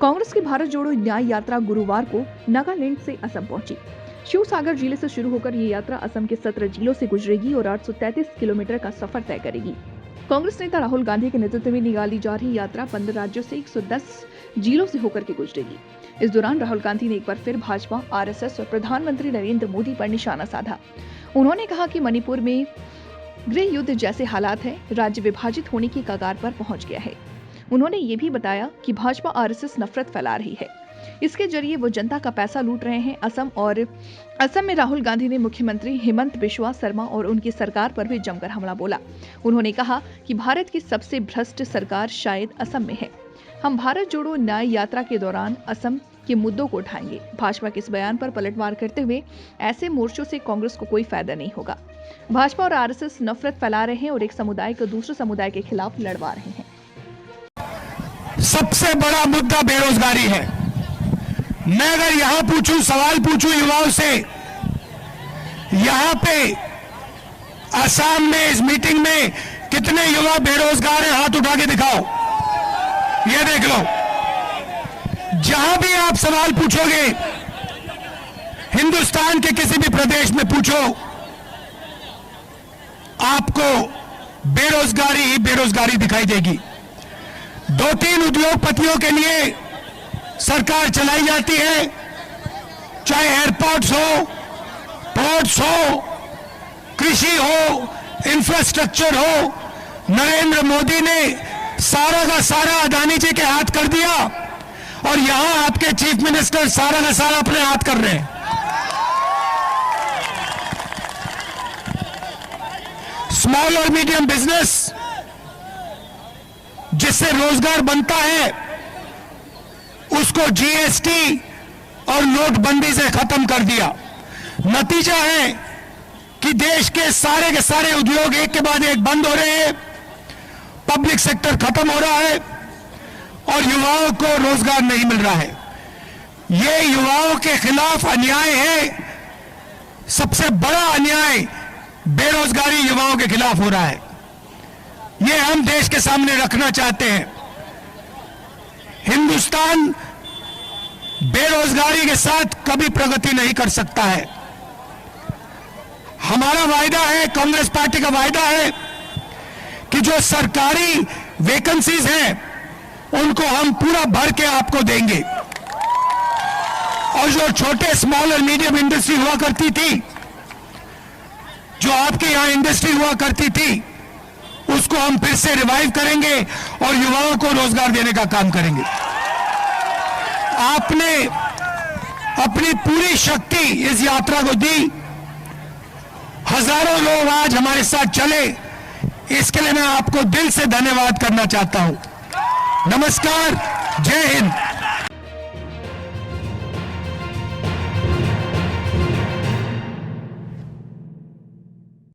कांग्रेस की भारत जोड़ो न्याय यात्रा गुरुवार को नागालैंड से असम पहुंची। शिवसागर जिले से शुरू होकर ये यात्रा असम के 17 जिलों से गुजरेगी और 833 किलोमीटर का सफर तय करेगी। कांग्रेस नेता राहुल गांधी के नेतृत्व में निकाली जा रही यात्रा 15 राज्यों से 110 जिलों से होकर के गुजरेगी। इस दौरान राहुल गांधी ने एक बार फिर भाजपा, आरएसएस और प्रधानमंत्री नरेंद्र मोदी पर निशाना साधा। उन्होंने कहा कि मणिपुर में गृह युद्ध जैसे हालात हैं, राज्य विभाजित होने की कगार पर पहुंच गया है। उन्होंने ये भी बताया कि भाजपा आरएसएस नफरत फैला रही है, इसके जरिए वो जनता का पैसा लूट रहे हैं। असम में राहुल गांधी ने मुख्यमंत्री हेमंत बिश्वा शर्मा और उनकी सरकार पर भी जमकर हमला बोला। उन्होंने कहा कि भारत की सबसे भ्रष्ट सरकार शायद असम में है। हम भारत जोड़ो न्याय यात्रा के दौरान असम के मुद्दों को उठाएंगे। भाजपा के इस बयान पर पलटवार करते हुए ऐसे मोर्चों से कांग्रेस को कोई फायदा नहीं होगा। भाजपा और आरएसएस नफरत फैला रहे हैं और एक समुदाय को दूसरे समुदाय के खिलाफ लड़वा रहे हैं। सबसे बड़ा मुद्दा बेरोजगारी है। मैं अगर यहां पूछूं, सवाल पूछूं युवाओं से, यहां पे असम में इस मीटिंग में कितने युवा बेरोजगार हैं, हाथ उठा के दिखाओ। ये देख लो, जहां भी आप सवाल पूछोगे, हिंदुस्तान के किसी भी प्रदेश में पूछो, आपको बेरोजगारी ही बेरोजगारी दिखाई देगी। 2-3 उद्योगपतियों के लिए सरकार चलाई जाती है, चाहे एयरपोर्ट्स हो, पोर्ट्स हो, कृषि हो, इंफ्रास्ट्रक्चर हो। नरेंद्र मोदी ने सारा का सारा अदानी जी के हाथ कर दिया और यहां आपके चीफ मिनिस्टर सारा का सारा अपने हाथ कर रहे हैं। स्मॉल और मीडियम बिजनेस जिससे रोजगार बनता है, उसको जीएसटी और नोटबंदी से खत्म कर दिया। नतीजा है कि देश के सारे उद्योग एक के बाद एक बंद हो रहे हैं, पब्लिक सेक्टर खत्म हो रहा है और युवाओं को रोजगार नहीं मिल रहा है। ये युवाओं के खिलाफ अन्याय है। सबसे बड़ा अन्याय बेरोजगारी युवाओं के खिलाफ हो रहा है। ये हम देश के सामने रखना चाहते हैं। हिंदुस्तान बेरोजगारी के साथ कभी प्रगति नहीं कर सकता है। हमारा वायदा है, कांग्रेस पार्टी का वायदा है कि जो सरकारी वैकेंसीज हैं उनको हम पूरा भर के आपको देंगे और जो छोटे स्मॉल और मीडियम इंडस्ट्री हुआ करती थी, जो आपके यहां इंडस्ट्री हुआ करती थी, उसको हम फिर से रिवाइव करेंगे और युवाओं को रोजगार देने का काम करेंगे। आपने अपनी पूरी शक्ति इस यात्रा को दी। हजारों लोग आज हमारे साथ चले, इसके लिए मैं आपको दिल से धन्यवाद करना चाहता हूं। नमस्कार, जय हिंद।